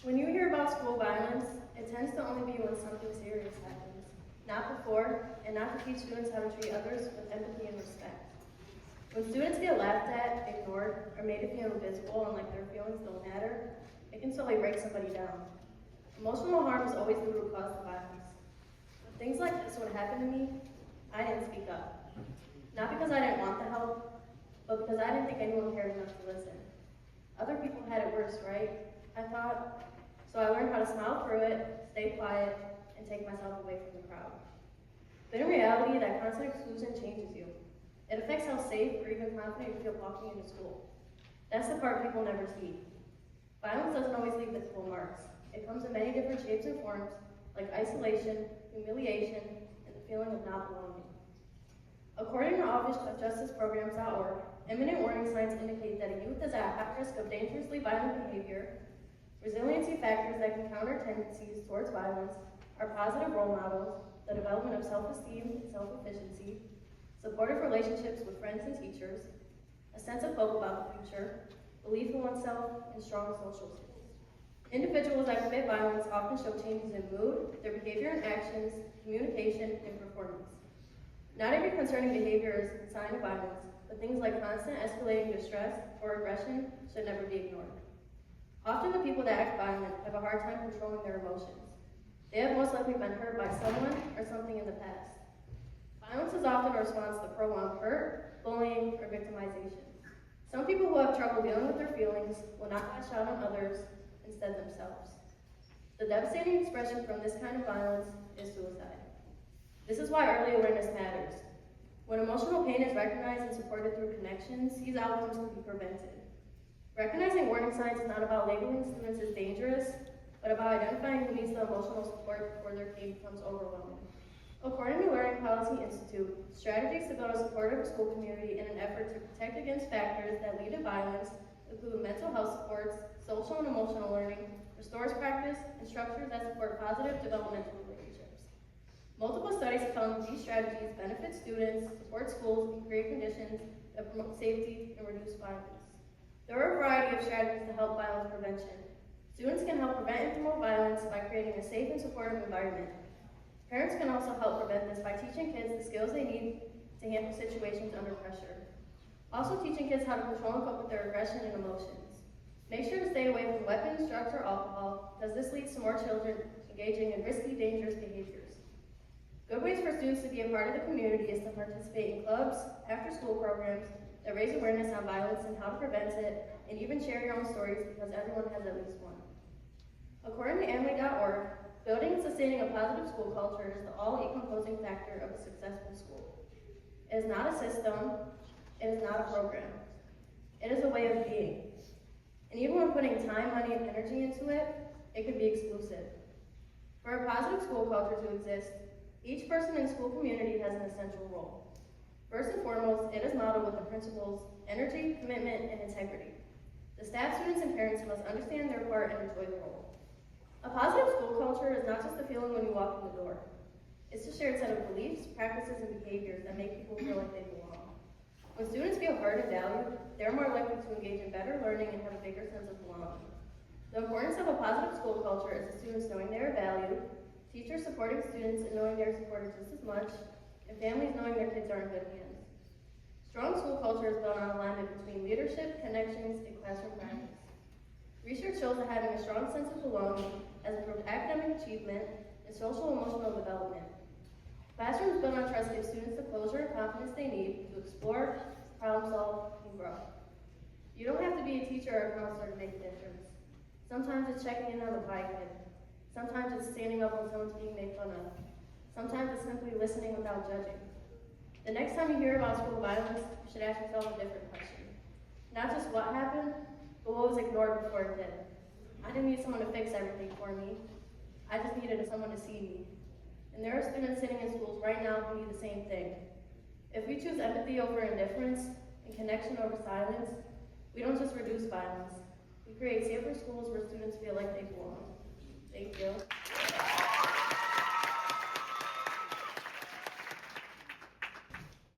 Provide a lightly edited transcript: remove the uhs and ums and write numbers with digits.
When you hear about school violence, it tends to only be when something serious happens, not before, and not to teach students how to treat others with empathy and respect. When students get laughed at, ignored, or made to feel invisible and like their feelings don't matter, it can slowly break somebody down. Emotional harm is always the root cause of violence. When things like this would happen to me, I didn't speak up. Not because I didn't want the help, but because I didn't think anyone cared enough to listen. Other people had it worse, right? I thought. So I learned how to smile through it, stay quiet, and take myself away from the crowd. But in reality, that constant exclusion changes you. It affects how safe or even confident you feel walking into school. That's the part people never see. Violence doesn't always leave visible marks. It comes in many different shapes and forms, like isolation, humiliation, and the feeling of not belonging. According to OfficeJusticePrograms.org, imminent warning signs indicate that a youth is at high risk of dangerously violent behavior. Resiliency factors that can counter tendencies towards violence are positive role models, the development of self-esteem and self-efficiency, supportive relationships with friends and teachers, a sense of hope about the future, belief in oneself, and strong social skills. Individuals that commit violence often show changes in mood, their behavior and actions, communication, and performance. Not every concerning behavior is a sign of violence, but things like constant escalating distress or aggression should never be ignored. Often the people that act violent have a hard time controlling their emotions. They have most likely been hurt by someone or something in the past. Violence is often a response to prolonged hurt, bullying, or victimization. Some people who have trouble dealing with their feelings will not lash out on others, instead themselves. The devastating expression from this kind of violence is suicide. This is why early awareness matters. When emotional pain is recognized and supported through connections, these outcomes can be prevented. Recognizing warning signs is not about labeling students as dangerous, but about identifying who needs the emotional support before their pain becomes overwhelming. According to Learning Policy Institute, strategies to build a supportive school community in an effort to protect against factors that lead to violence include mental health supports, social and emotional learning, restores practice, and structures that support positive developmental relationships. Multiple studies have found that these strategies benefit students, support schools, and create conditions that promote safety and reduce violence. There are a variety of strategies to help violence prevention. Students can help prevent and promote violence by creating a safe and supportive environment. Parents can also help prevent this by teaching kids the skills they need to handle situations under pressure. Also teaching kids how to control and cope with their aggression and emotions. Make sure to stay away from weapons, drugs, or alcohol, as this leads to more children engaging in risky, dangerous behaviors. Good ways for students to be a part of the community is to participate in clubs, after-school programs that raise awareness on violence and how to prevent it, and even share your own stories because everyone has at least one. According to Amway.org, building and sustaining a positive school culture is the all-encompassing factor of a successful school. It is not a system, it is not a program. It is a way of being. And even when putting time, money, and energy into it, it can be exclusive. For a positive school culture to exist, each person in the school community has an essential role. First and foremost, it is modeled with the principles energy, commitment, and integrity. The staff, students, and parents must understand their part and enjoy the role. A positive school culture is not just a feeling when you walk in the door. It's a shared set of beliefs, practices, and behaviors that make people feel like they belong. When students feel heard and valued, they're more likely to engage in better learning and have a bigger sense of belonging. The importance of a positive school culture is the students knowing they are valued, teachers supporting students and knowing they are supported just as much, and families knowing their kids are in good hands. Strong school culture is built on alignment between leadership, connections, and classroom practice. Research shows that having a strong sense of belonging has improved academic achievement and social-emotional development. Classrooms built on trust give students the closure and confidence they need to explore, problem solve, and grow. You don't have to be a teacher or a counselor to make a difference. Sometimes it's checking in on the quiet kid. Sometimes it's standing up when someone's being made fun of. Sometimes it's simply listening without judging. The next time you hear about school violence, you should ask yourself a different question. Not just what happened, but what was ignored before it did. I didn't need someone to fix everything for me. I just needed someone to see me. And there are students sitting in schools right now who need the same thing. If we choose empathy over indifference and connection over silence, we don't just reduce violence. We create safer schools where students feel like they belong. Thank you.